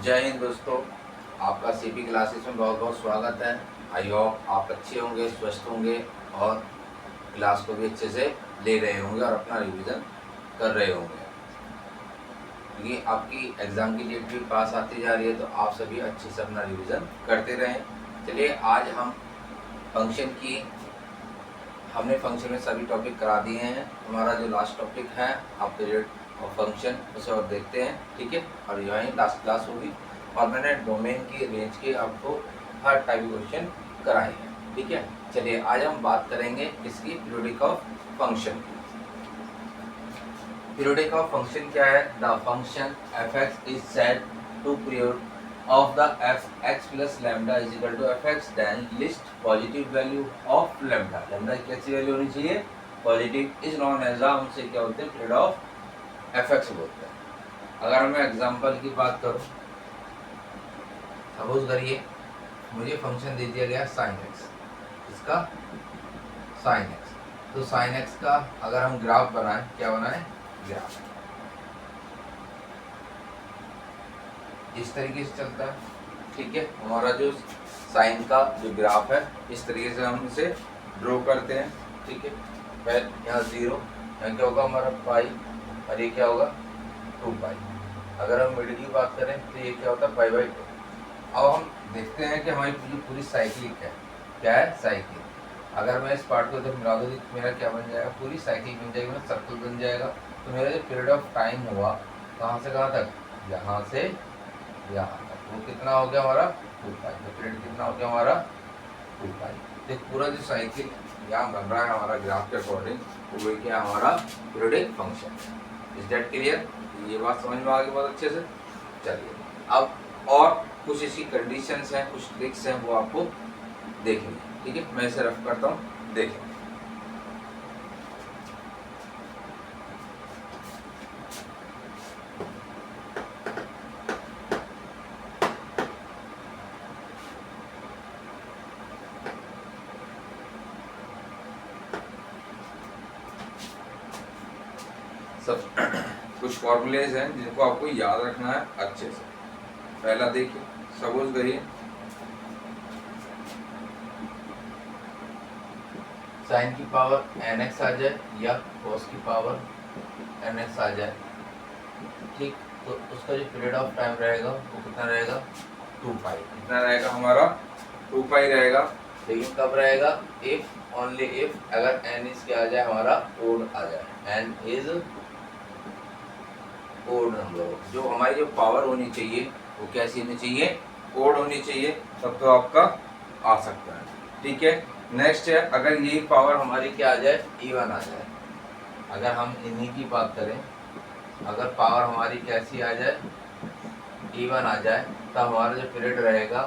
जय हिंद दोस्तों, आपका सीपी क्लासेस में बहुत बहुत स्वागत है। आई होप आप अच्छे होंगे, स्वस्थ होंगे और क्लास को भी अच्छे से ले रहे होंगे और अपना रिवीजन कर रहे होंगे, क्योंकि आपकी एग्ज़ाम की डेट भी पास आती जा रही है, तो आप सभी अच्छे से अपना रिवीजन करते रहें। चलिए, आज हम फंक्शन की हमने फंक्शन में सभी टॉपिक करा दिए हैं। हमारा जो लास्ट टॉपिक है आप पीरियड और फंक्शन, उसे और देखते हैं, ठीक है। और यही लास्ट क्लास होगी और मैंने डोमेन की रेंज के आपको हर टाइप के क्वेश्चन कराए हैं, ठीक है। चलिए, आज हम बात करेंगे किसकी, पीरियोडिक ऑफ फंक्शन की। पीरियोडिक ऑफ फंक्शन क्या है? The function f x is said to period of the f(x plus lambda is equal to f(x), then list positive value of lambda। lambda की कैसी वैल्यू होनी चाहिए? Positive. Is known as हम उसे क्या बोलते हैं? पीरियड ऑफ f(x) बोलते हैं। अगर मैं एग्जांपल की बात करूं, सपोज करिए मुझे फंक्शन दे दिया गया sin x, इसका sin x। तो sin x का अगर हम ग्राफ बनाएं, क्या बनाएं? ग्राफ इस तरीके से चलता है, ठीक है। हमारा जो साइन का जो ग्राफ है, इस तरीके से हम इसे ड्रॉ करते हैं, ठीक है। पहले यहाँ 0, यहाँ क्या होगा हमारा पाई, और ये क्या होगा 2 पाई। अगर हम मिडिल की बात करें तो ये क्या होता है पाई/2। अब हम देखते हैं कि हमारी पूरी साइक्लिक है, क्या है? साइक्लिक। अगर मैं इस पार्ट को इधर मिला दूँ तो मेरा क्या बन जाएगा? पूरी साइक्लिक बन जाएगी, मेरा सर्कल बन जाएगा। तो मेरा जो पीरियड ऑफ टाइम हुआ कहाँ से कहाँ तक? यहाँ से यहाँ तक। वो कितना हो गया हमारा? 2 पाई। तो पीरियड कितना हो गया हमारा? 2 पाई। तो पूरा जो साइकिल यहाँ बन रहा है हमारा ग्राफ के अकॉर्डिंग, वो क्या हमारा periodic function. Is that clear? ये बात समझ में आ गई बहुत अच्छे से। चलिए, अब और कुछ ऐसी कंडीशंस हैं, कुछ ट्रिक्स हैं, वो आपको देखेंगे, ठीक है। मैं इसे रफ करता हूँ, देखें। सब कुछ फॉर्मूलेज हैं जिनको आपको याद रखना है अच्छे से। पहला देखिए, सपोज करिए साइन की पावर nx आ जाए या cos की पावर nx आ जाए, ठीक। तो उसका जो पीरियड ऑफ टाइम रहेगा वो कितना रहेगा? 2 पाई। कितना रहेगा हमारा? 2 पाई रहेगा। लेकिन कब रहेगा? इफ ओनली इफ अगर n इज क्या आ जाए हमारा? ओड आ जाए। n is odd number. जो हमारी जो पावर होनी चाहिए वो कैसी होनी चाहिए? ओड होनी चाहिए, तब तो आपका आ सकता है, ठीक है। नेक्स्ट है, अगर यही पावर हमारी क्या आ जाए? इवन आ जाए। अगर हम इन्हीं की बात करें, अगर पावर हमारी कैसी आ जाए? इवन आ जाए, तो हमारा जो पीरियड रहेगा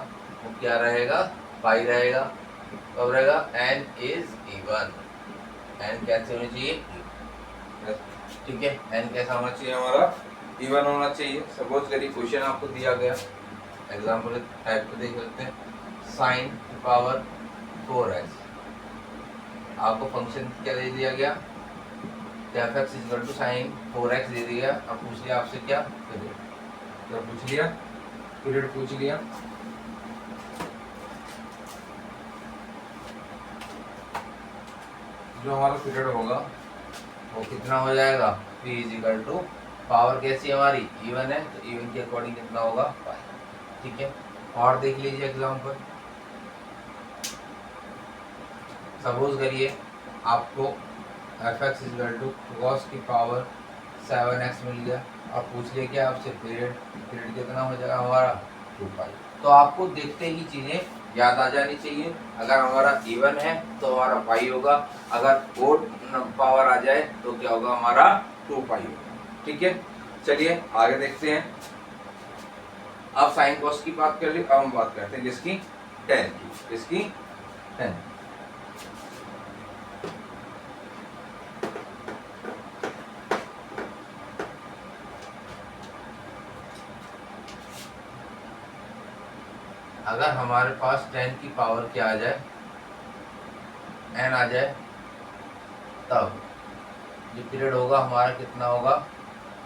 वो क्या रहेगा? पाई रहेगा। कब रहेगा? n is even. n कैसे होनी चाहिए? ठीक है, n कैसा होना चाहिए हमारा? इवन होना चाहिए। सपोज करिए क्वेश्चन आपको दिया गया, एग्जाम्पल टाइप को देख लेते हैं। साइन की पावर 4x, आपको फंक्शन क्या दे दिया गया? f(x) is equal to sine 4x दे दिया। अब पूछ लिया आपसे क्या? पीरियड। तो पूछ लिया, पीरियड पूछ लिया। जो हमारा पीरियड होगा वो कितना हो जाएगा? p is equal to power कैसी हमारी? इवन है, तो इवन के अकॉर्डिंग कितना होगा? पाई, ठीक है। और देख लीजिए एग्जाम्पल। सपोज करिए आपको f(x) is equal to cos की पावर 7x मिल गया और पूछ लिया क्या आपसे? पीरियड। पीरियड कितना हो जाएगा हमारा? 2 पाई। तो आपको देखते ही चीजें याद आ जानी चाहिए। अगर हमारा इवन है तो हमारा पाई होगा, अगर ओड पावर आ जाए तो क्या होगा हमारा? 2 पाई होगा, ठीक है। चलिए आगे देखते हैं। अब साइन कॉस की बात कर ली, अब हम बात करते हैं जिसकी? टेन की। किसकी? टेन। अगर हमारे पास 10 की पावर क्या आ जाए? n आ जाए, तब जो पीरियड होगा हमारा कितना होगा?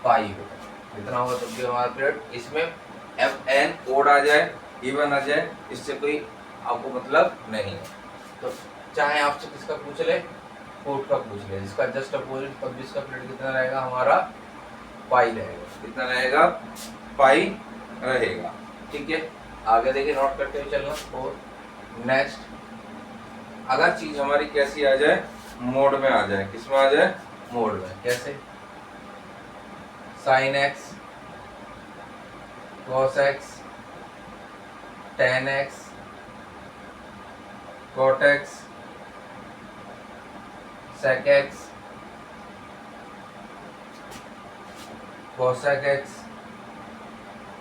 पाई होगा। कितना होगा तब भी हमारा पीरियड? इसमें एफ एन ओड आ जाए, इवन आ जाए, इससे कोई आपको मतलब नहीं है। तो चाहे आपसे किसका पूछ ले, कोड का पूछ ले, जिसका जस्ट अपोजिट, तब भी इसका पीरियड कितना रहेगा हमारा, पाई रहेगा। कितना रहेगा, पाई रहेगा। ठीक है, आगे देखिए, नोट करते हुए चलना। और नेक्स्ट, अगर चीज हमारी कैसी आ जाए, मोड में आ जाए, किसमें आ जाए, मोड में। कैसे, sine x, cos x, tan x, cot x, sec x, cosec x,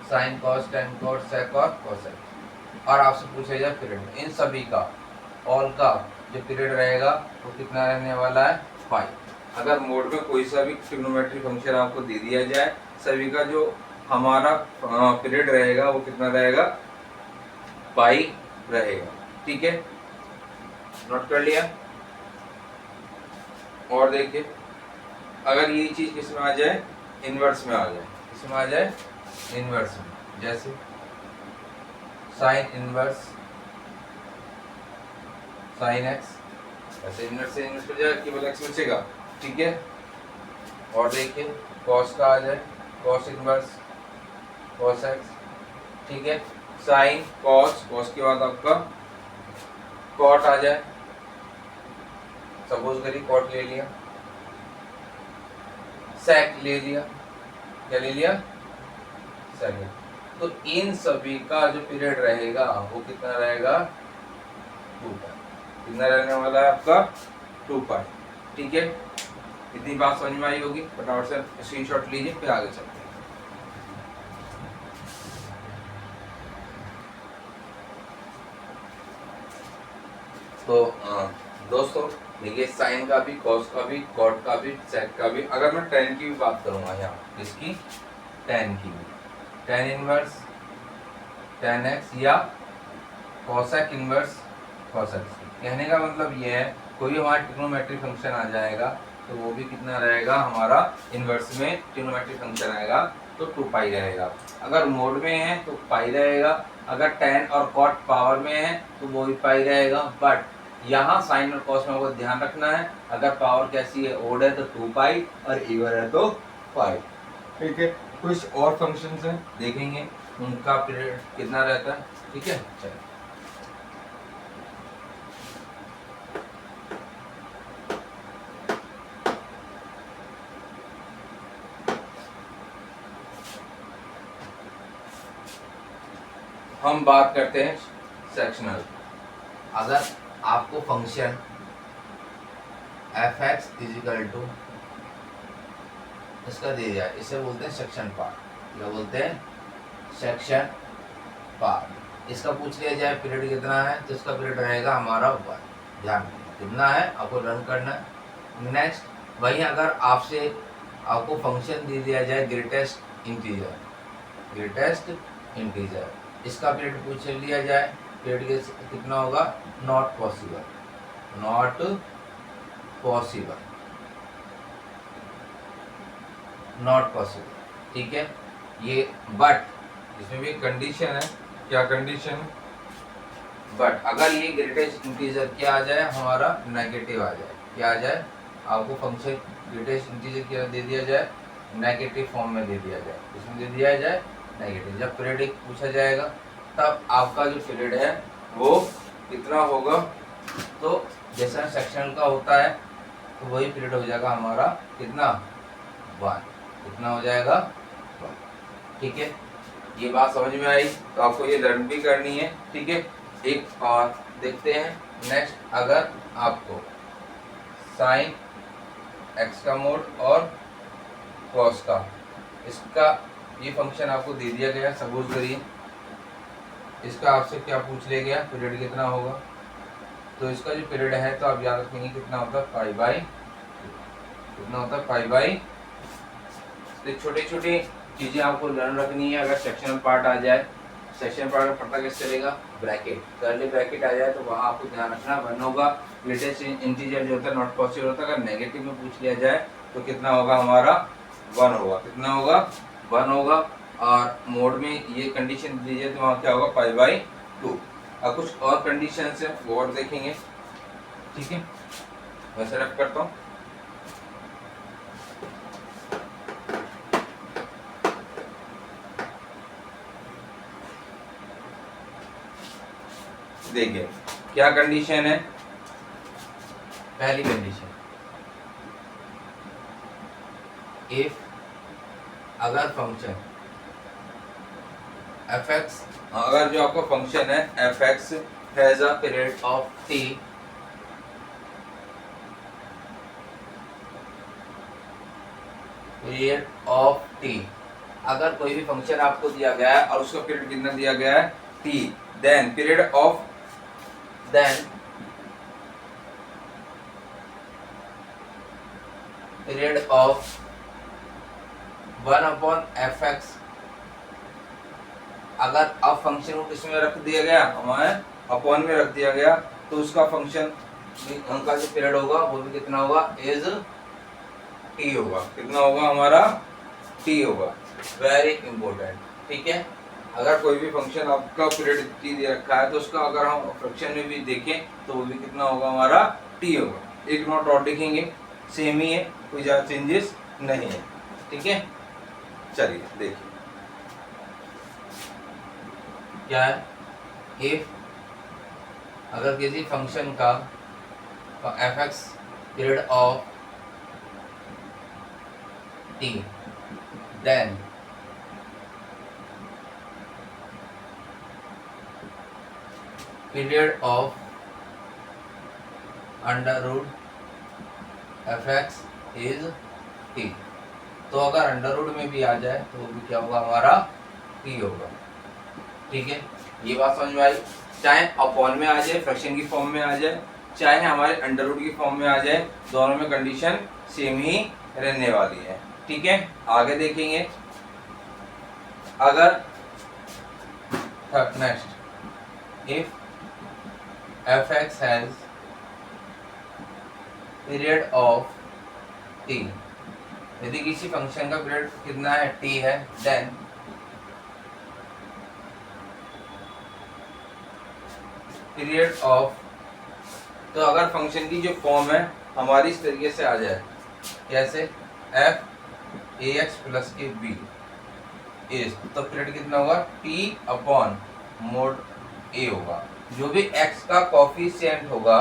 sine cos, tan cot, sec और कोसेक। और आपसे पूछा जाए पीरियड, इन सभी का, ऑल का जो पीरियड रहेगा वो कितना रहने वाला है, पाई। अगर मोड में कोई सा भी ट्रिग्नोमेट्री फंक्शन आपको दे दिया जाए, सभी का जो हमारा पीरियड रहेगा वो कितना रहेगा, पाई रहेगा। ठीक है, नोट कर लिया। और देखिए, अगर ये चीज किसमें आ जाए, इनवर्स में आ जाए, किसमें आ जाए, इनवर्स में। जैसे साइन इनवर्स साइन एक्स, ऐसे इनवर्स से इनवर्स पर जाए, केवल एक्स बचेगा। ठीक है, और देखिए कॉस का आ जाए, कॉस इनवर्स कॉस एक्स। ठीक है, साइन कॉस, कॉस के बाद आपका कॉट आ जाए, सपोज करिए कॉट ले लिया, सेक ले लिया, क्या ले लिया, सेक। तो इन सभी का जो पीरियड रहेगा वो कितना रहेगा, 2 पाई। कितना रहने वाला है आपका, 2 पाई। ठीक है, इतनी बात समझ में आई होगी, फटाफट से स्क्रीनशॉट लीजिए, फिर आगे चलते हैं। तो दोस्तों देखिए, साइन का भी, कॉस का भी, कॉट का भी, सेक का भी। अगर मैं टेन की भी बात करूंगा यहाँ, इसकी टेन की भी, टेन इनवर्स टेन एक्स या कॉसेक इनवर्स कॉसेक। कहने का मतलब ये है, कोई हमारा ट्रिग्नोमेट्री फंक्शन आ जाएगा तो वो भी कितना रहेगा हमारा, इनवर्स में ट्रिग्नोमेट्री फंक्शन आएगा तो 2 पाई रहेगा। अगर मोड में है तो पाई रहेगा, अगर टेन और कॉट पावर में है तो वो भी पाई रहेगा। बट यहाँ साइन और कॉस में आपको ध्यान रखना है, अगर पावर कैसी है, ओड है तो 2 पाई और इवन है तो पाई। ठीक है, कुछ और फंक्शंस हैं देखेंगे, उनका पीरियड कितना रहता है। ठीक है, चलिए। हम बात करते हैं सेक्शनल। अगर आपको function f x is equal to इसका दे दिया, इसे बोलते हैं सेक्शन पार्ट। क्या बोलते हैं, सेक्शन पार्ट। इसका पूछ लिया जाए पीरियड कितना है, तो इसका पीरियड रहेगा हमारा 1। ध्यान कितना है आपको रन करना है। नेक्स्ट, वहीं अगर आपसे आपको फंक्शन दे दिया जाए ग्रेटेस्ट इंटीजर, ग्रेटेस्ट इंटीजर, इसका पीरियड पूछ लिया जाए, पीरियड कितना होगा, not possible, not possible, not possible. ठीक है, ये बट इसमें भी कंडीशन है। क्या कंडीशन, बट अगर ये ग्रेटेस्ट इंटीजर क्या आ जाए हमारा, नेगेटिव आ जाए। क्या आ जाए, आपको फंक्शन ग्रेटेस्ट इंटीजर क्या दे दिया जाए, नेगेटिव फॉर्म में दे दिया जाए, इसमें दे दिया जाए नेगेटिव। जब पीरियड पूछा जाएगा तब आपका जो पीरियड है वो कितना होगा, तो जैसा सेक्शनल का होता है तो वही पीरियड हो जाएगा हमारा कितना, 1। कितना हो जाएगा, 1। ठीक है, ये बात समझ में आई, तो आपको ये लर्न भी करनी है। ठीक है, एक और देखते हैं नेक्स्ट। अगर आपको साइन एक्स का मोड और कॉस का, इसका ये फंक्शन आपको दे दिया गया, सपोज करिए इसका आपसे क्या पूछ लिया गया, पीरियड कितना होगा। तो इसका जो पीरियड है तो आप याद रखेंगे कितना होता है, पाई बाई, कितना होता है, पाई बाई। तो छोटी छोटी चीजें आपको लर्न रखनी है। अगर सेक्शनल पार्ट आ जाए, सेक्शन पार्ट में पता कैसे चलेगा, ब्रैकेट, कर्ली ब्रैकेट आ जाए तो वहाँ आपको ध्यान रखना 1 होगा। ग्रेटेस्ट इंटीजर जो होता है नॉट पॉसिबल होता है, अगर नेगेटिव में पूछ लिया जाए तो कितना होगा हमारा, 1 होगा। कितना होगा, 1 होगा। और मोड में ये कंडीशन दीजिए तो वहाँ क्या होगा π/2। अब कुछ और कंडीशन है वो और देखेंगे, ठीक है। वैसे रख करता हूँ। देखिए क्या कंडीशन है। पहली कंडीशन, इफ अगर फंक्शन fx, अगर जो आपका फंक्शन है fx has a period of t, period of t, अगर कोई भी फंक्शन आपको दिया गया है और उसका पीरियड कितना दिया गया है t, then period of period of 1/fx, अगर अब फंक्शन को किस में रख दिया गया, हमारे अपॉन में रख दिया गया, तो उसका फंक्शन का जो पीरियड होगा वो भी कितना होगा, इज टी होगा। कितना होगा हमारा, टी होगा। वेरी इंपॉर्टेंट, ठीक है। अगर कोई भी फंक्शन आपका पीरियड टी दे रखा है तो उसका अगर हम फ्रैक्शन में भी देखें तो वो भी कितना होगा हमारा, टी होगा। एक नोट और देखेंगे, सेम ही है, कोई ज़्यादा चेंजेस नहीं है, ठीक है। चलिए देखिए क्या है। इफ अगर किसी फंक्शन का fx period of t, then period of under root fx is t, तो अगर अंडर रूट में भी आ जाए तो वो भी क्या होगा हमारा, t होगा, ठीक है। ये बात समझ में आई। चाहे अपॉन में आ जाए, फ्रैक्शन की फॉर्म में आ जाए, चाहे हमारे अंडर रूट की फॉर्म में आ जाए, दोनों में कंडीशन सेम ही रहने वाली है, ठीक है। आगे देखेंगे। अगर next, if fx has period of t, यदि किसी फंक्शन का पीरियड कितना है, t है, देन पीरियड ऑफ, तो अगर फंक्शन की जो फॉर्म है हमारी इस तरीके से आ जाए, कैसे, f ax प्लस के b इज, तो पीरियड कितना होगा, t अपॉन मोड a होगा। जो भी x का कोफिशिएंट होगा,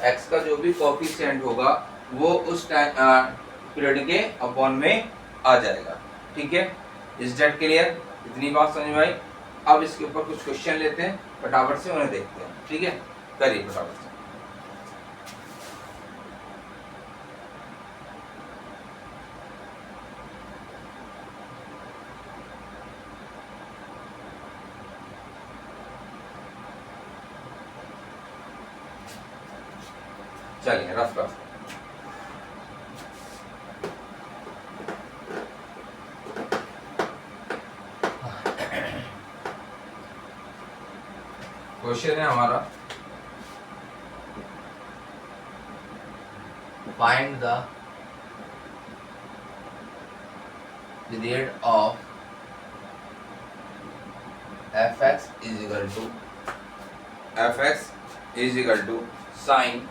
x का जो भी कोफिशिएंट होगा वो उस टाइम पीरियड के अपॉन में आ जाएगा, ठीक है। Is that clear? इतनी बात समझ में आई। अब इसके ऊपर कुछ क्वेश्चन लेते हैं, फटाफट से उन्हें देखते हैं, ठीक है। करिए फटाफट से। चलिए रफ रफ। क्वेश्चन है हमारा, find the period of fx is equal to sine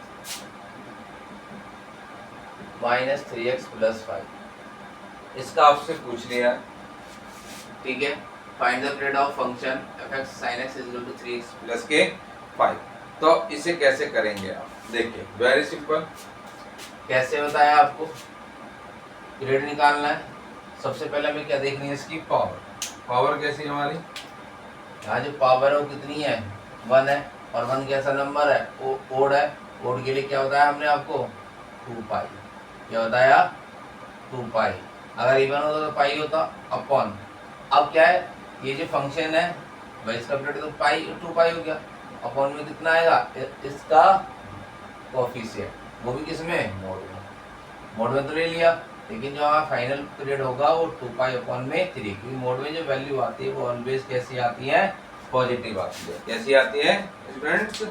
-3x + 5। इसका आपसे पूछ लिया, ठीक है। Find the period of function fx sin x = 3x + 5। तो इसे कैसे करेंगे आप, देखिए वेरी सिंपल। कैसे बताया आपको, पीरियड निकालना है। सबसे पहले हमें क्या देखनी है, इसकी पावर। पावर कैसी है हमारी, यहाँ जो पावर है वो कितनी है, 1 है, और 1 कैसा नंबर है, वो ओड है। ओड के लिए क्या बताया हमने आपको, 2 पाई। क्या बताया, 2 पाई। अगर इवन होता तो पाई होता, अपॉन। अब क्या है, ये जो फंक्शन है भाई इसका पीरियड तो पाई 2 पाई हो गया, अपॉन में कितना आएगा, इसका कोफिशिएंट, वो भी किसमें, मोड में। मोड में तो ले लिया, लेकिन जो हमारा फाइनल पीरियड होगा वो 2 पाई अपॉन में 3, क्योंकि मोड में जो वैल्यू आती है वो ऑलवेज कैसी आती है, पॉजिटिव आती है। कैसी आती है स्टूडेंट्स,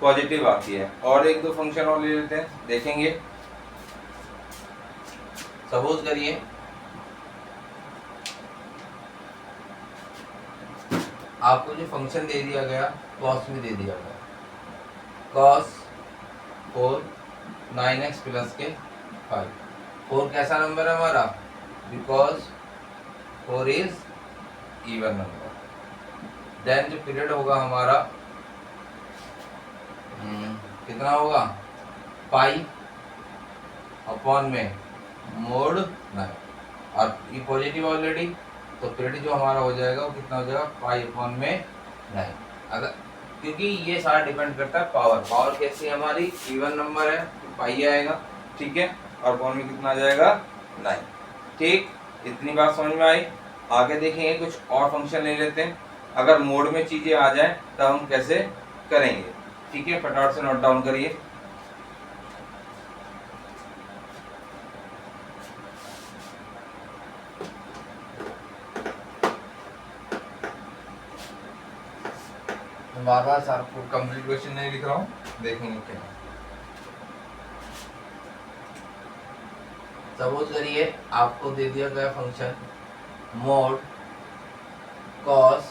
पॉजिटिव आती है। और एक दो फंक्शन और ले लेते हैं, देखेंगे। सपोज करिए आपको जो फंक्शन दे दिया गया कॉस में दे दिया गया, कॉस 4 9x प्लस के 5। 4 कैसा नंबर है हमारा, because 4 is even number. Then जो पीरियड होगा हमारा कितना होगा, पाई अपॉन में मोड 9, और ये पॉजिटिव ऑलरेडी, तो पीरियड जो हमारा हो जाएगा वो कितना हो जाएगा, पाई अपॉन में 9। अगर क्योंकि ये सारा डिपेंड करता है पावर कैसी है हमारी, इवन नंबर है तो पाई आएगा, ठीक है, और अपॉन में कितना आ जाएगा, 9। ठीक, इतनी बात समझ में आई। आगे देखेंगे कुछ और फंक्शन ले लेते हैं, अगर मोड में चीजें आ जाए तब हम कैसे करेंगे, ठीक है, फटाफट से नोट डाउन करिए। बार बार सर को कंप्लीट क्वेश्चन नहीं लिख रहा हूँ, देखेंगे क्या। सपोज करिए आपको दे दिया गया function mode cos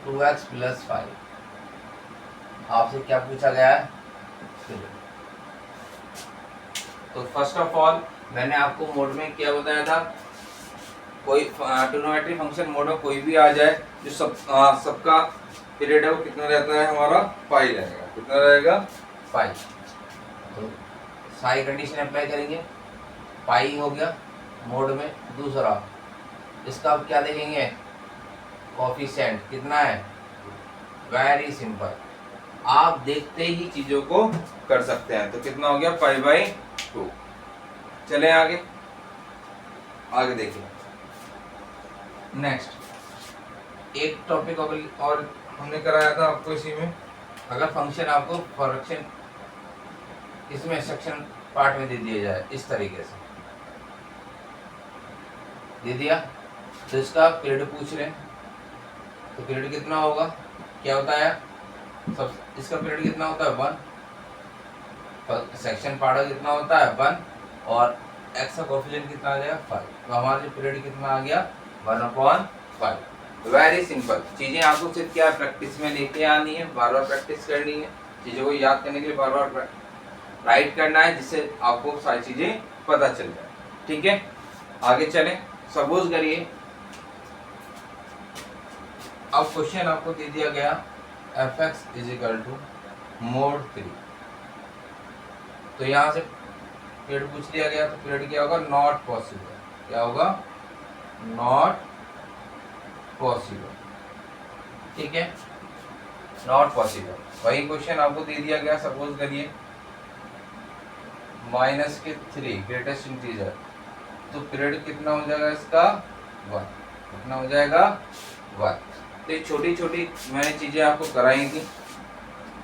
2x plus 5, आपसे क्या पूछा गया है, तो फर्स्ट ऑफ ऑल मैंने आपको मोड में क्या बताया था, कोई ट्रिग्नोमेट्री फंक्शन मोड में कोई भी आ जाए जो सबका पीरियड है वो कितना रहता है हमारा, पाई रहेगा, कितना रहेगा, पाई। तो सारी कंडीशन अप्लाई करेंगे, पाई हो गया मोड में। दूसरा इसका आप क्या देखेंगे, कोफिशिएंट कितना है, वेरी सिंपल, आप देखते ही चीजों को कर सकते हैं, तो कितना हो गया, पाई बाई 2। चले आगे देखिए। नेक्स्ट एक टॉपिक और हमने कराया था आपको इसी में, अगर फंक्शन आपको फ्रैक्शन इसमें सेक्शन पार्ट में दे दिया जाए इस तरीके से दे दिया, तो इसका पीरियड पूछ रहे हैं, तो पीरियड कितना होगा, क्या होता है सब, इसका पीरियड कितना होता है 1, सेक्शन पार्ट कितना होता है 1, और एक्स का कोएफिशिएंट कितना आ जाएगा 5, तो हमारा जो पीरियड कितना आ गया 1/5। वेरी सिंपल, चीजें आपको सिर्फ क्या प्रैक्टिस में लेके आनी है, बार बार प्रैक्टिस करनी है, चीजों को याद करने के लिए बार बार राइट करना है, जिससे आपको सारी चीजें पता चल जाए, ठीक है। आगे चलें, सपोज करिए अब क्वेश्चन आपको दे दिया गया fx = mod 3, तो यहाँ से पीरियड पूछ लिया गया, तो पीरियड क्या होगा, नॉट पॉसिबल, क्या होगा, नॉट पॉसिबल, ठीक है, नॉट पॉसिबल। वही क्वेश्चन आपको दे दिया गया, सपोज करिए -3 ग्रेटेस्ट इंटीजर, तो पीरियड कितना हो जाएगा इसका 1, कितना हो जाएगा 1। तो ये छोटी छोटी मैंने चीजें आपको कराई थी,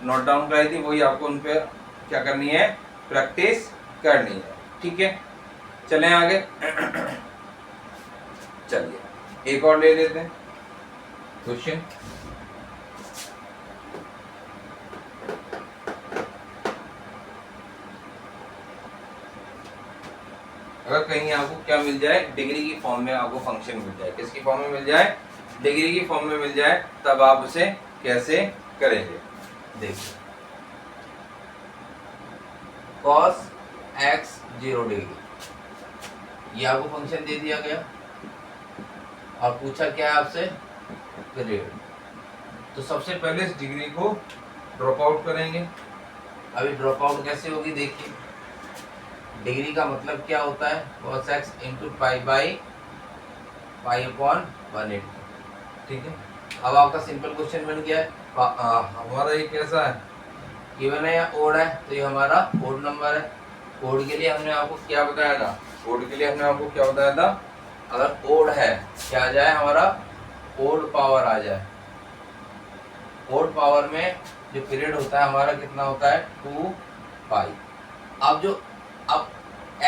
नोट डाउन कराई थी, वही आपको उन पर क्या करनी है, प्रैक्टिस करनी है, ठीक है। चलें आगे चलिए एक और ले लेते हैं क्वेश्चन। अगर कहीं आपको क्या मिल जाए, डिग्री की फॉर्म में आपको फंक्शन मिल जाए, किसकी फॉर्म में मिल जाए, डिग्री की फॉर्म में मिल जाए, तब आप उसे कैसे करेंगे, देखिए cos x 0 डिग्री, ये आपको फंक्शन दे दिया गया और पूछा क्या है आपसे, पीरियड। तो सबसे पहले इस डिग्री को ड्रॉप आउट करेंगे। अभी ड्रॉप आउट कैसे होगी, देखिए डिग्री का मतलब क्या होता है, cos x × पाई/180, ठीक है। अब आपका सिंपल क्वेश्चन बन गया है, हमारा ये कैसा है, इवन है या ओड है, तो ये हमारा ओड नंबर है। ओड के लिए हमने आपको क्या बताया था, ओड के लिए हमने आपको क्या बताया था, अगर ओड है क्या आ जाए हमारा, ओड पावर आ जाए, ओड पावर में जो पीरियड होता है हमारा कितना होता है 2 पाई। अब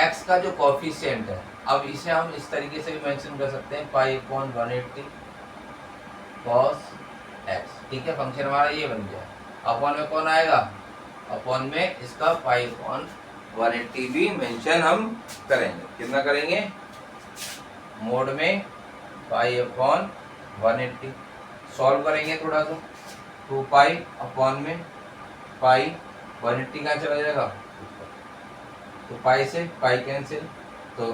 x का जो कोफिशिएंट है, अब इसे हम इस तरीके से भी मेंशन कर सकते हैं पाई/180 cos x, ठीक है, फंक्शन हमारा ये बन गया। अपॉन में कौन आएगा, अपॉन में इसका पाई/180 भी मेंशन हम करेंगे, कितना करेंगे, मोड में पाई/180। सॉल्व करेंगे थोड़ा सा, 2 पाई अपॉन में पाई 180 कहाँ चला जाएगा, तो पाई से पाई कैंसिल, तो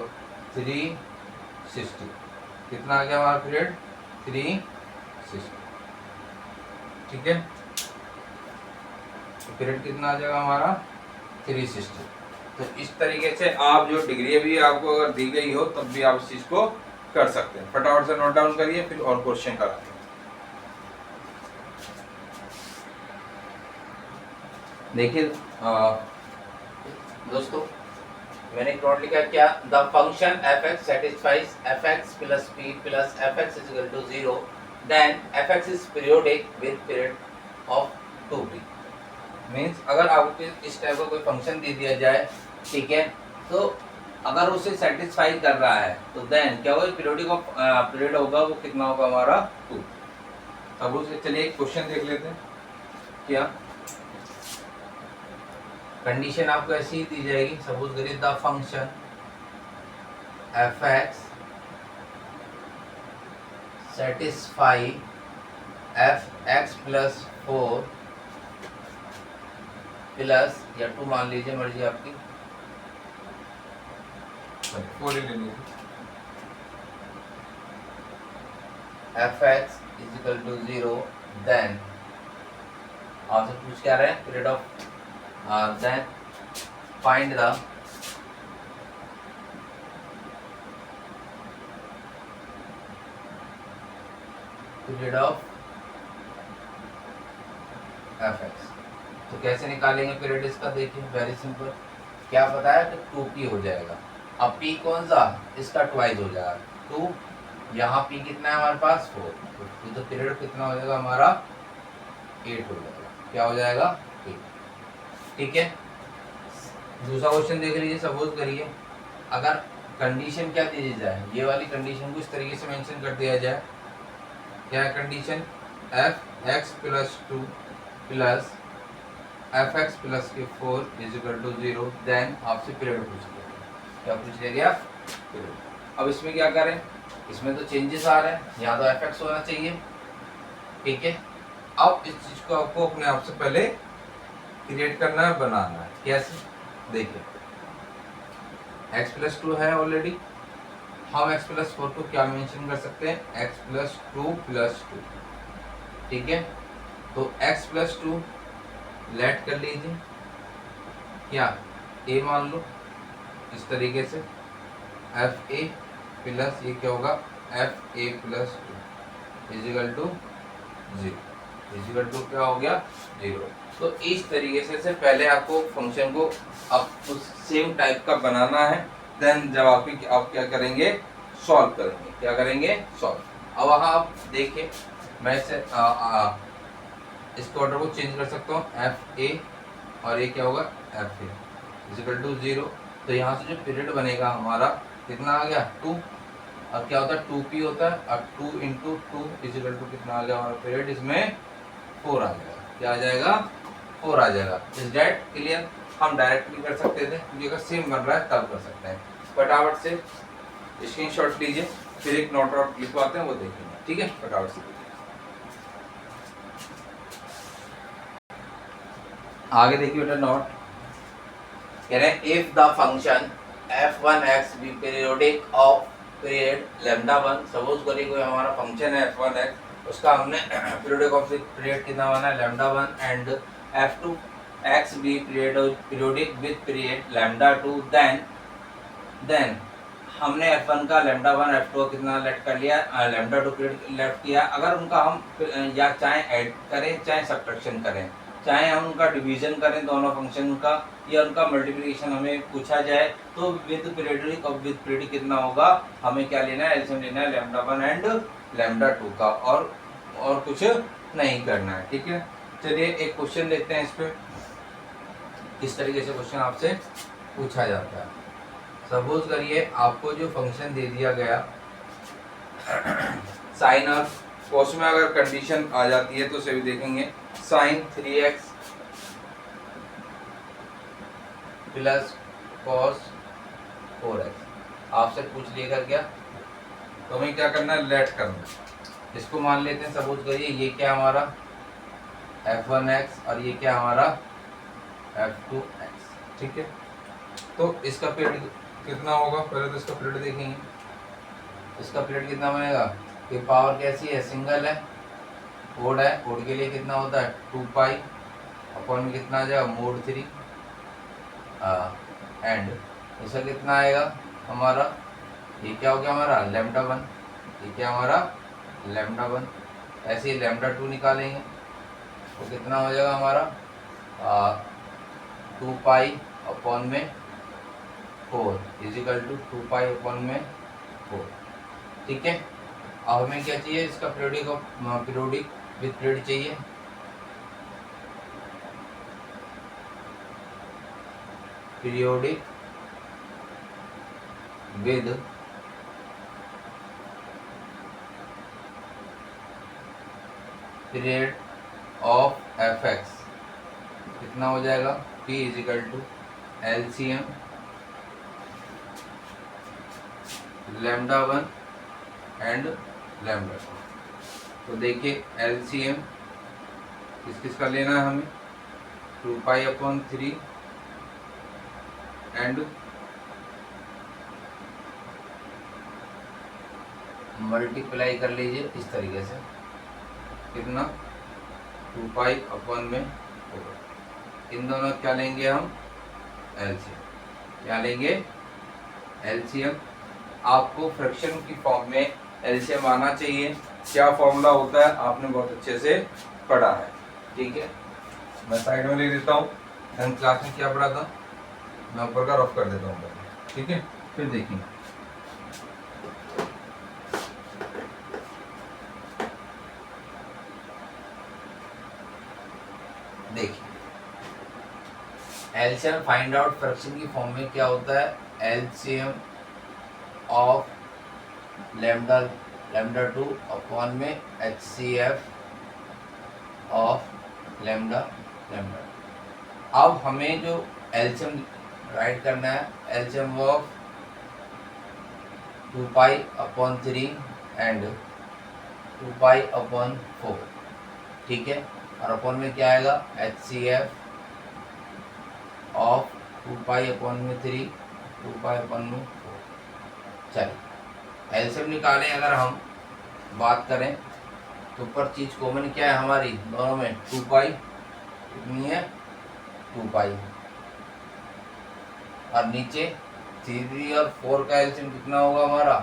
360 कितना आ गया हमारा पीरियड 360, ठीक है। तो पीरियड कितना आ जाएगा हमारा 360। तो इस तरीके से आप जो डिग्री भी आपको अगर दी गई हो तब भी आप इस चीज को कर सकते हैं। फटाफट से नोट डाउन करिए, फिर और क्वेश्चन कराते हैं। देखिए दोस्तों, मैंने एक नोट लिखा क्या, the function f(x) satisfies f(x) plus p plus f(x) is equal to 0, then f(x) is periodic with period of 2p। Means अगर आपको इस टाइप का कोई फंक्शन दे दिया जाए, ठीक है, तो अगर उसे सेटिस्फाई कर रहा है तो देन क्या होगा, पीरियोडिक ऑफ पीरियड होगा वो कितना होगा हमारा 2। अब उसे चलिए एक क्वेश्चन देख लेते हैं। क्या कंडीशन आपको ऐसी ही दी जाएगी, सपोज करिए the function f(x) satisfy f(x) + 4 plus या 2 मान लीजिए, मर्जी आपकी, 4 ले लीजिए। f(x) = 0, देन आपसे पूछ क्या रहे हैं, period of, then find the period of f(x)। तो कैसे निकालेंगे पीरियड इसका, देखिए वेरी सिंपल, क्या पता है कि 2p हो जाएगा। अब p कौन सा, इसका ट्वाइस हो जाएगा 2, यहाँ p कितना है हमारे पास 4, तो पीरियड कितना हो जाएगा हमारा 8 हो जाएगा। क्या हो जाएगा 8, ठीक है। दूसरा क्वेश्चन देख लीजिए, सपोज करिए अगर कंडीशन क्या दी जाए, ये वाली कंडीशन को इस तरीके से मेंशन कर दिया जाए, क्या है condition, f(x) + 2 plus f(x) + 4 = 0, then आपसे पीरियड पूछ लिया, क्या पूछ लिया गया, पीरियड। अब इसमें क्या करें, इसमें तो चेंजेस आ रहे हैं, यहाँ तो f(x) होना चाहिए, ठीक है। अब इस चीज को आपको अपने आप से पहले क्रिएट करना है, बनाना है। कैसे, देखिए x + 2 है ऑलरेडी, हम x + 4 को क्या मेंशन कर सकते हैं, x + 2 + 2, ठीक है। तो x + 2 लेट कर लीजिए, क्या a मान लो, इस तरीके से fa प्लस ये क्या होगा fa + 2 = 0, क्या हो गया 0। तो इस तरीके से पहले आपको फंक्शन को अब उस सेम टाइप का बनाना है, देन जब आप क्या करेंगे, सॉल्व करेंगे। क्या करेंगे, सॉल्व। अब वहाँ आप देखिए, मैं इसे इसके ऑर्डर को चेंज कर सकता हूँ, fa और ये क्या होगा fa = 0। तो यहाँ से जो पीरियड बनेगा हमारा कितना आ गया 2, और क्या होता है 2p होता है, और 2 × 2 = कितना आ गया हमारा पीरियड, इसमें 4 आ जाएगा। क्या आ जाएगा, 4 आ जाएगा। Is that clear. हम डायरेक्ट भी कर सकते थे, क्योंकि अगर सेम बन रहा है तब कर सकते हैं। फटाफट से स्क्रीनशॉट लीजिए, फिर एक नोट आउट लिखवाते हैं, वो देखेंगे, ठीक है। फटाफट से आगे देखिए बेटा, नोट कह रहे हैं if the function f(1x) be periodic of period λ1। Suppose करिए कोई हमारा फंक्शन है f(1x), उसका हमने पीरियोडिक ऑफ पीरियड कितना माना है λ1, and f(2x) be periodic with period λ2, then हमने f1 का λ1 f2 का कितना लेट कर लिया, λ2 पीरियड लेट किया। अगर उनका हम या चाहे ऐड करें चाहे सब्ट्रैक्शन करें, चाहे हम उनका डिवीजन करें दोनों फंक्शन का, या उनका मल्टीप्लिकेशन हमें पूछा जाए, तो विद पीरियडिक और विद पीरियड कितना होगा, हमें क्या लेना है, एलसीएम लेना है λ1 एंड λ2 का, और कुछ नहीं करना है, ठीक है। चलिए एक क्वेश्चन देखते हैं, इस पे किस तरीके से क्वेश्चन आपसे पूछा जाता है। सपोज करिए आपको जो फंक्शन दे दिया गया साइन और कोस में अगर कंडीशन आ जाती है तो उसे भी देखेंगे, sign 3x plus cos 4x आपसे पूछ लिया क्या, तो हमें क्या करना है, लेट करना है। इसको मान लेते हैं, सपोज करिए ये क्या हमारा f1x और ये क्या हमारा f2x, ठीक है। तो इसका पीरियड कितना होगा, पहले तो इसका पीरियड देखेंगे। इसका पीरियड कितना बनेगा, ये पावर कैसी है, सिंगल है, ओड है, ओड के लिए कितना होता है 2 पाई अपॉन में कितना आ जाएगा मोड 3 एंड इसका कितना आएगा हमारा, ये क्या हो गया हमारा λ1, ये क्या हमारा λ1। ऐसे ही λ2 निकालेंगे तो कितना हो जाएगा हमारा 2 पाई अपॉन में 4 इजिकल टू 2 पाई अपॉन में 4, ठीक है। अब हमें क्या चाहिए, इसका पीरियोडिक विद पीरियड चाहिए। Periodic with period of fx कितना हो जाएगा, p is equal to LCM λ1 and λ2। तो देखिए LCM किसका लेना है हमें, 2 पाई अपॉन 3 एंड मल्टीप्लाई कर लीजिए इस तरीके से, कितना 2 पाई अपॉन में 4। इन दोनों क्या लेंगे हम LCM, क्या लेंगे LCM। आपको फ्रैक्शन की फॉर्म में LCM आना चाहिए, क्या फॉर्मूला होता है आपने बहुत अच्छे से पढ़ा है, ठीक है। मैं साइड में ले देता हूँ, क्लास में क्या पढ़ा था मैं ऊपर का रफ कर देता हूँ, ठीक है। फिर देखिए LCM फाइंड आउट फ्रैक्शन की फॉर्म में क्या होता है, LCM ऑफ λ2 अपॉन में HCF ऑफ λ। अब हमें जो LCM राइट करना है, LCM of 2 pi upon 3 and 2 pi upon 4, ठीक है। और अपॉन में क्या आएगा HCF ऑफ 2 पाई अपॉन में 3 2 पाई अपॉन में 4। चलिए एलसीएम निकालें, अगर हम बात करें तो ऊपर चीज कॉमन क्या है हमारी दोनों में, 2 पाई कितनी है 2 पाई, और नीचे 3 और 4 का एलसीएम कितना होगा हमारा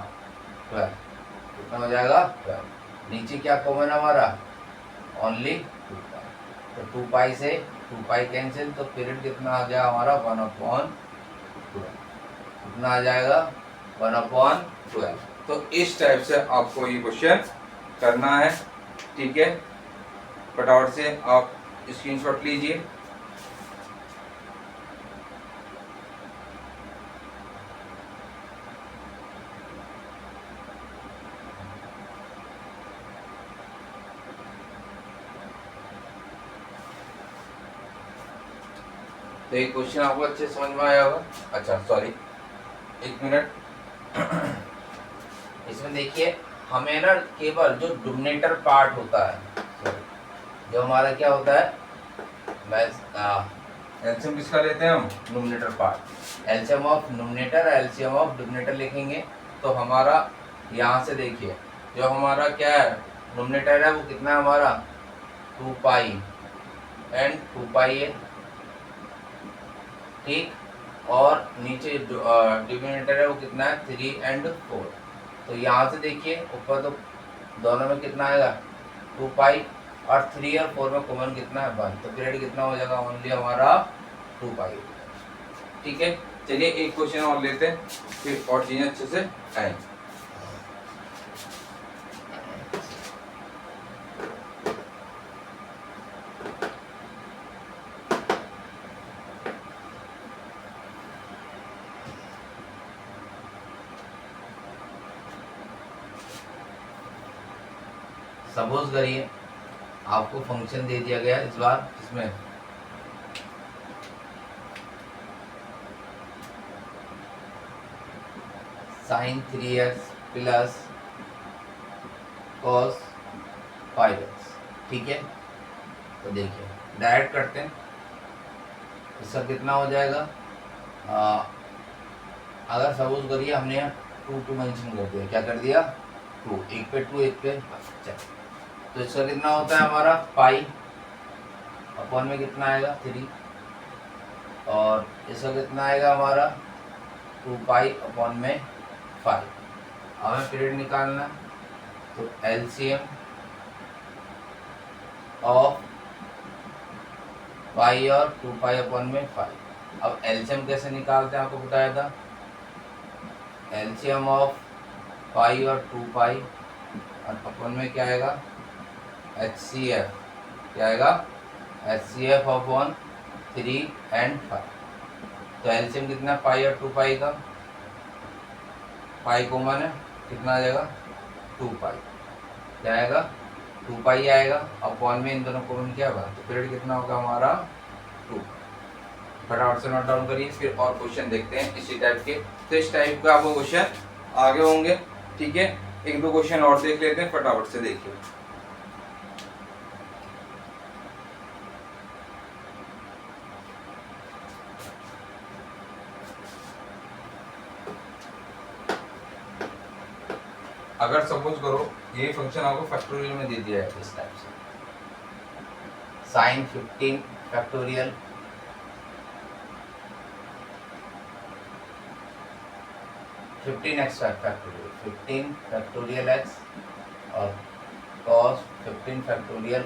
12, कितना हो जाएगा 12। नीचे क्या कॉमन है हमारा ओनली 2 पाई, तो 2 पाई से 2 पाई कैंसिल, तो पीरियड कितना आ गया हमारा 1/12, कितना आ जाएगा 1/12। तो इस टाइप से आपको ये क्वेश्चन करना है, ठीक है। फटाफट से आप स्क्रीनशॉट लीजिए। तो ये क्वेश्चन आपको अच्छे समझ में आया होगा। अच्छा सॉरी 1 मिनट, इसमें देखिए हमें ना केवल जो डोमिनेटर पार्ट होता है, जो हमारा क्या होता है, एलसीएम किसका लेते हैं हम dominator part, LCM of nominator LCM of dominator लिखेंगे। तो हमारा यहाँ से देखिए जो हमारा क्या है डोमिनेटर है वो कितना है हमारा 2 पाई एंड 2 पाई है, ठीक। और नीचे डिनोमिनेटर है वो कितना है 3 एंड 4। तो यहाँ से देखिए ऊपर तो दोनों में कितना आएगा 2 पाई, और 3 और 4 में कॉमन कितना है 1, तो पीरियड कितना हो जाएगा ओनली हमारा 2 पाई, ठीक है। चलिए एक क्वेश्चन और लेते हैं, फिर और चीजें अच्छे से आएंगी। सपोज करिए आपको फंक्शन दे दिया गया इस बार, इसमें sin 3x plus cos 5x, ठीक है। तो देखिए डायरेक्ट करते हैं, इसका कितना हो जाएगा, अगर सपोज करिए हमने यहाँ 2 मेंशन कर दिया, क्या कर दिया 2, एक पे 2 एक पे, अच्छा तो इसका कितना होता है हमारा पाई अपॉन में कितना आएगा 3, और इसका कितना आएगा हमारा 2 पाई अपॉन में 5। हमें पीरियड निकालना, तो एलसीएम ऑफ पाई और 2 पाई अपॉन में 5। अब एलसीएम कैसे निकालते हैं आपको बताया था, एलसीएम ऑफ पाई और 2 पाई और अपॉन में क्या आएगा HCF, क्या आएगा HCF अपॉन 3 and 5। तो एलसीएम कितना पाई और 2 पाई का, पाई कॉमन है, कितना आ जाएगा 2 पाई, क्या आएगा 2 पाई आएगा, अपॉन में इन दोनों कॉमन क्या होगा, तो पीरियड कितना होगा हमारा 2। फटाफट से नोट डाउन करिए, फिर और क्वेश्चन देखते हैं इसी टाइप के। तो इस टाइप का आपको क्वेश्चन आगे होंगे, ठीक है। एक दो क्वेश्चन और देख लेते हैं, फटाफट से देखिए। अगर सपोज करो ये फंक्शन आपको फैक्टोरियल में दे दिया है इस टाइप से, sine 15 factorial x factorial 15 factorial x और cos 15 फैक्टोरियल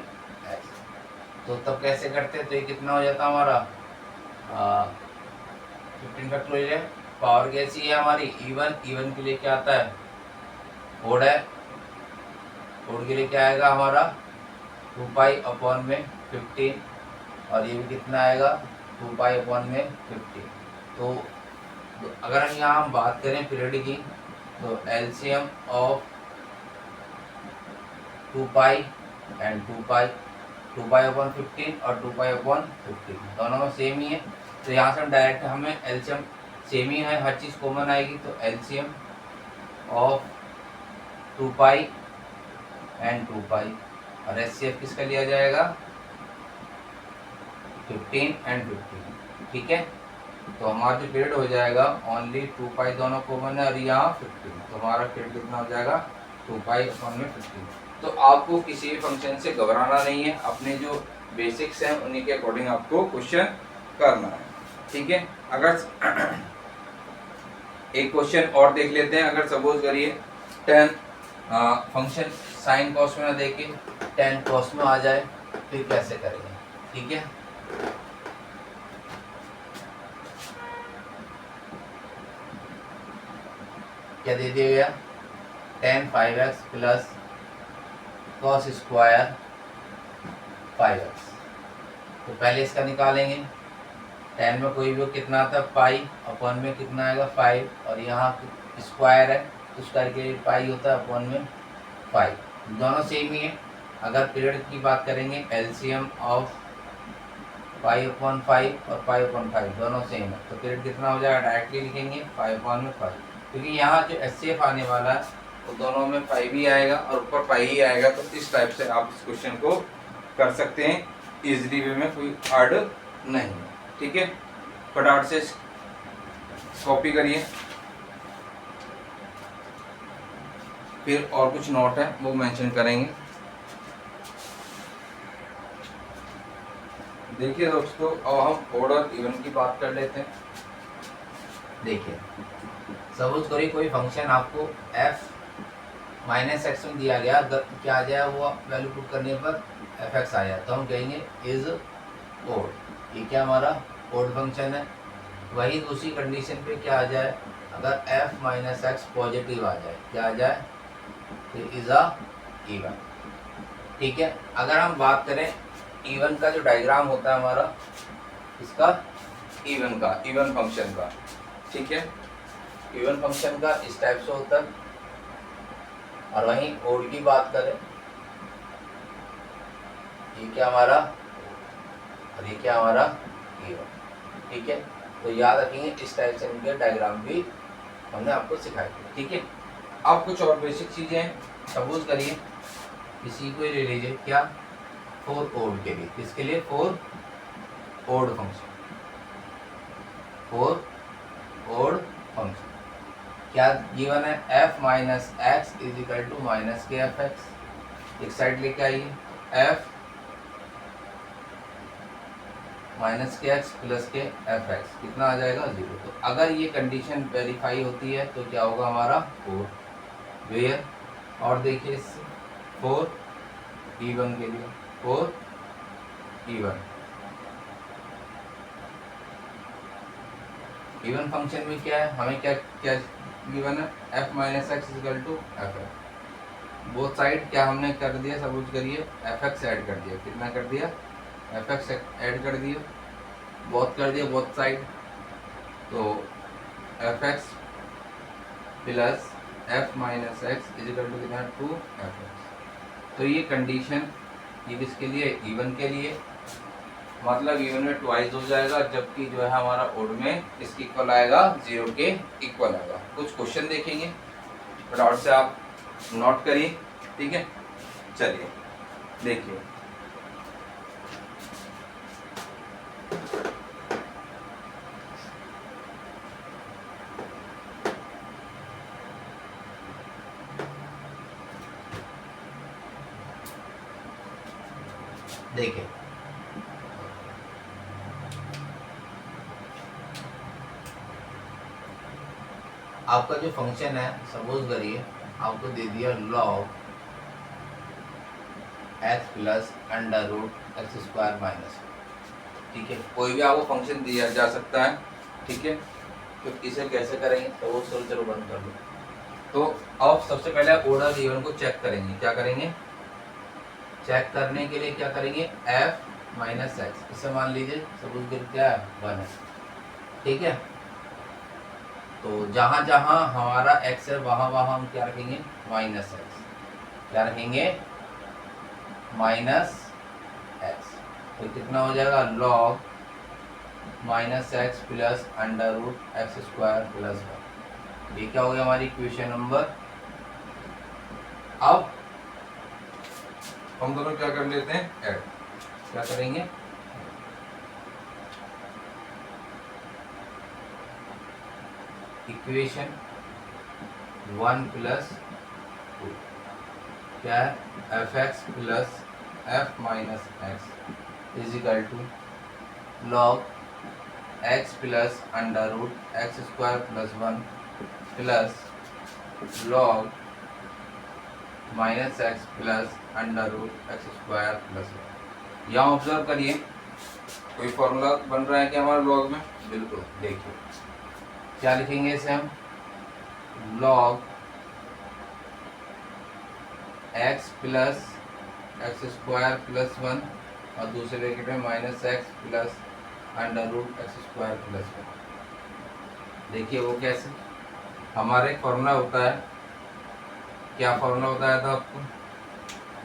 x। तो तब कैसे करते हैं, तो ये कितना हो जाता हमारा 15 फैक्टोरियल, पावर कैसी है हमारी इवन के लिए क्या आता है ओड है, ओड के लिए क्या आएगा हमारा 2 पाई अपॉन में 15, और ये भी कितना आएगा 2 पाई अपॉन में 15। तो अगर हम यहाँ हम बात करें पीरियड की, तो LCM of 2 pi and 2 pi upon 15 और 2 पाई अपॉन 15 दोनों में सेम ही है। तो यहाँ से हम डायरेक्ट हमें एलसीएम सेम ही है, हर चीज़ कॉमन आएगी, तो एलसीएम ऑफ 2 पाई एंड 2 पाई, और एचसीएफ किसका लिया जाएगा 15 एंड 15, ठीक है। तो हमारा जो पीरियड हो जाएगा ओनली 2 पाई दोनों कॉमन है, और यहाँ 15, तो हमारा पीरियड कितना हो जाएगा 2 पाई अपॉन में 15। तो आपको किसी भी फंक्शन से घबराना नहीं है, अपने जो बेसिक्स हैं उन्हीं के अकॉर्डिंग आपको क्वेश्चन करना है, ठीक है। अगर एक क्वेश्चन और देख लेते हैं, अगर सपोज करिए 10 फंक्शन साइन कॉस में ना देके 10 कॉस में आ जाए, तो कैसे करेंगे, ठीक है। क्या दे दिया गया 10 5x plus cos square 5x। तो पहले इसका निकालेंगे, 10 में कोई भी कितना आता है पाई अपॉन में कितना आएगा 5, और यहाँ स्क्वायर है तो स्क्वायर के लिए पाई होता है अपॉन में 5, दोनों सेम ही है। अगर पीरियड की बात करेंगे एलसीएम ऑफ पाई अपॉन 5 और पाई अपॉन 5 दोनों सेम है, तो पीरियड कितना हो जाएगा डायरेक्टली लिखेंगे 5 अपॉन में 5, क्योंकि यहाँ जो एचसीएफ आने वाला है वो दोनों में 5 ही आएगा और ऊपर पाई ही आएगा। तो इस टाइप से आप इस क्वेश्चन को कर सकते हैं इजीली वे में, कोई हार्ड नहीं, ठीक है। फटाफट से कॉपी करिए, फिर और कुछ नोट है वो मेंशन करेंगे। देखिए दोस्तों, अब हम ऑर्डर इवन की बात कर लेते हैं। देखिए सपोज करिए कोई फंक्शन आपको f माइनस एक्स में दिया गया, क्या आ जाए वो वैल्यू पुट करने पर fx आ जाए, तो हम कहेंगे इज ओड। ये क्या हमारा ओड फंक्शन है। वही दूसरी कंडीशन पे क्या आ जाए, अगर f माइनस एक्स पॉजिटिव आ जाए, क्या आ जाए तो इज अ इवन, ठीक है। अगर हम बात करें इवन का जो डायग्राम होता है हमारा इसका इवन फंक्शन का, ठीक है, इवन फंक्शन का इस टाइप से होता है। और वहीं ओड की बात करें, ये क्या हमारा और ये क्या हमारा इवन, ठीक है। तो याद रखेंगे इस टाइप से इनके डायग्राम भी हमने आपको सिखाई, ठीक है। अब कुछ और बेसिक चीजें हैं। सपोज करिए इसी को ही ले लीजिए, क्या, 4 ओड के लिए, किसके लिए, 4 ओड फंक्शन, 4 ओड फंक्शन। क्या गिवन है, f minus x is equal to minus के एफ एक्स। एक साइड लेके आइए, f माइनस के एक्स प्लस के एफ एक्स कितना आ जाएगा, 0। तो अगर ये कंडीशन वेरीफाई होती है तो क्या होगा हमारा 4 वेयर। और देखिए इससे 4 इवन के लिए, 4 इवन फंक्शन में क्या है, हमें क्या क्या गिवन है, f minus x equal to f x. Both side क्या हमने कर दिया, सपोज करिए एफ एक्स ऐड कर दिया, कितना कर दिया, एफ एक्स ऐड कर दिया, बहुत कर दिया बोथ साइड। तो f x plus f minus x is equal to कितना, 2 एफ एक्स। तो ये कंडीशन ये किसके लिए, इवन के लिए, मतलब इवन में ट्वाइस हो जाएगा, जबकि जो है हमारा ओड में इसके इक्वल आएगा, 0 के इक्वल आएगा। कुछ क्वेश्चन देखेंगे, फटाफट से आप नोट करिए, ठीक है। चलिए देखिए, देखिए आपका जो फंक्शन है, सपोज करिए आपको दे दिया log x plus under root x square minus, ठीक है। कोई भी आपको फंक्शन दिया जा सकता है, ठीक है। तो इसे कैसे करेंगे, तो वो चलो बंद कर लो। तो अब सबसे पहले आप ऑर्डर इवन को चेक करेंगे, क्या करेंगे, चेक करने के लिए क्या करेंगे, f माइनस एक्स, इसे मान लीजिए सपोज करिए क्या है, 1 है, ठीक है। तो जहां जहां हमारा x है वहां वहां हम क्या रखेंगे, माइनस एक्स, क्या रखेंगे, माइनस एक्स। तो कितना हो जाएगा, log minus x plus under root x square plus 1। ये क्या हो गया हमारी इक्वेशन नंबर। अब हम दोनों क्या कर लेते हैं, ऐड, क्या करेंगे, इक्वेशन 1 प्लस 2 क्या है, f x plus f minus x is equal to log x plus under root x square plus 1 plus log minus x plus under root x square plus 1। यहाँ ऑब्जर्व करिए, कोई formula बन रहा है क्या हमारे लॉग में, बिल्कुल। देखिए क्या लिखेंगे इसे हम, log x plus x square plus 1 और दूसरे ब्रैकेट में minus x plus under root x square plus 1। देखिए वो कैसे, हमारे फॉर्मूला होता है, क्या फॉर्मूला बताया था आपको,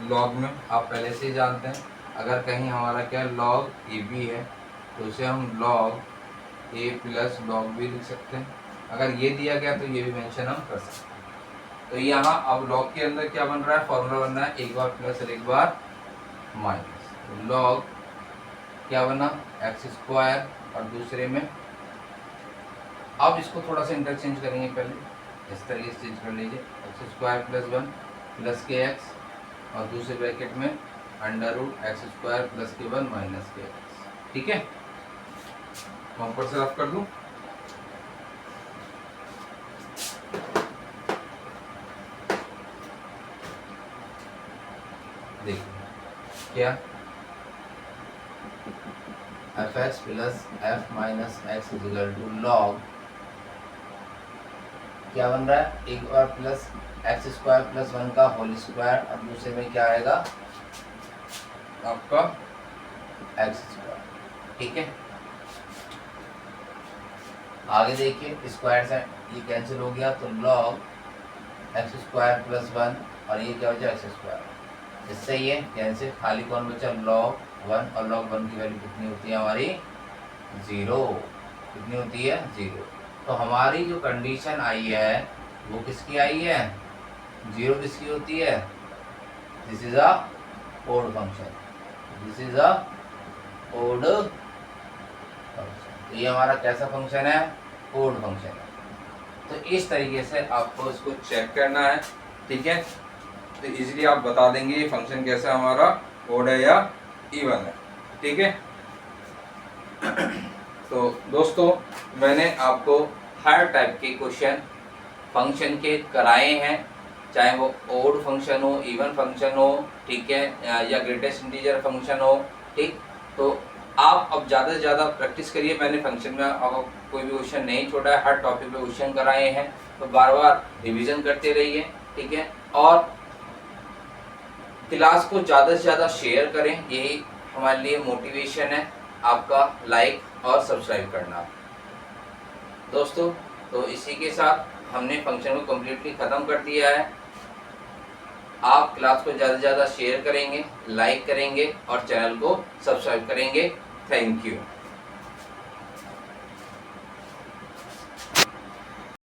log में आप पहले से ही जानते हैं। अगर कहीं हमारा क्या log ए बी है तो उसे हम log a plus log b लिख सकते हैं। अगर ये दिया गया तो ये भी मेंशन हम कर सकते हैं। तो यहाँ अब log के अंदर क्या बन रहा है, फॉर्मूला बन रहा है, एक बार प्लस और एक बार माइनस। तो log क्या बना, एक्स स्क्वायर, और दूसरे में अब इसको थोड़ा सा इंटरचेंज करेंगे, पहले इस तरीके से चेंज कर लीजिए, एक्स स्क्वायर प्लस 1 प्लस के एक्स और दूसरे ब्रैकेट में under root x square plus के 1 माइनस के एक्स, ठीक है। मैं ऊपर से रफ कर दूं, देखिए क्या, f x plus f minus x is equal to log क्या बन रहा है, एक बार प्लस एक्स स्क्वायर प्लस 1 का होल स्क्वायर और दूसरे में क्या आएगा आपका एक्स स्क्वायर, ठीक है। आगे देखिए स्क्वायर से ये कैंसिल हो गया, तो लॉग एक्स स्क्वायर प्लस 1 और ये क्या हो जाए एक्स स्क्वायर, इससे ये कैंसिल, खाली कौन बचा, log 1, और log 1 की वैल्यू कितनी होती है हमारी, 0, कितनी होती है, 0। तो हमारी जो कंडीशन आई है वो किसकी आई है, 0 किसकी होती है, this is a odd function, this is a odd function. तो ये हमारा कैसा फंक्शन है, ओड फंक्शन है। तो इस तरीके से आपको इसको चेक करना है, ठीक है। तो इजीली आप बता देंगे ये फंक्शन कैसा हमारा ओड है या इवन है, ठीक है। तो दोस्तों मैंने आपको हर टाइप के क्वेश्चन फंक्शन के कराए हैं, चाहे वो ओड फंक्शन हो, इवन फंक्शन हो, ठीक है, या ग्रेटेस्ट इंटीजर फंक्शन हो, ठीक। तो आप अब ज़्यादा से ज़्यादा प्रैक्टिस करिए। मैंने फंक्शन में अब कोई भी क्वेश्चन नहीं छोड़ा है, हर टॉपिक पे क्वेश्चन कराए हैं, तो बार बार रिवीजन करते रहिए, ठीक है। और क्लास को ज़्यादा से ज़्यादा शेयर करें, यही हमारे लिए मोटिवेशन है, आपका लाइक और सब्सक्राइब करना दोस्तों। तो इसी के साथ हमने फंक्शन को कम्प्लीटली ख़त्म कर दिया है। आप क्लास को ज़्यादा से ज़्यादा शेयर करेंगे, लाइक करेंगे और चैनल को सब्सक्राइब करेंगे। Thank you.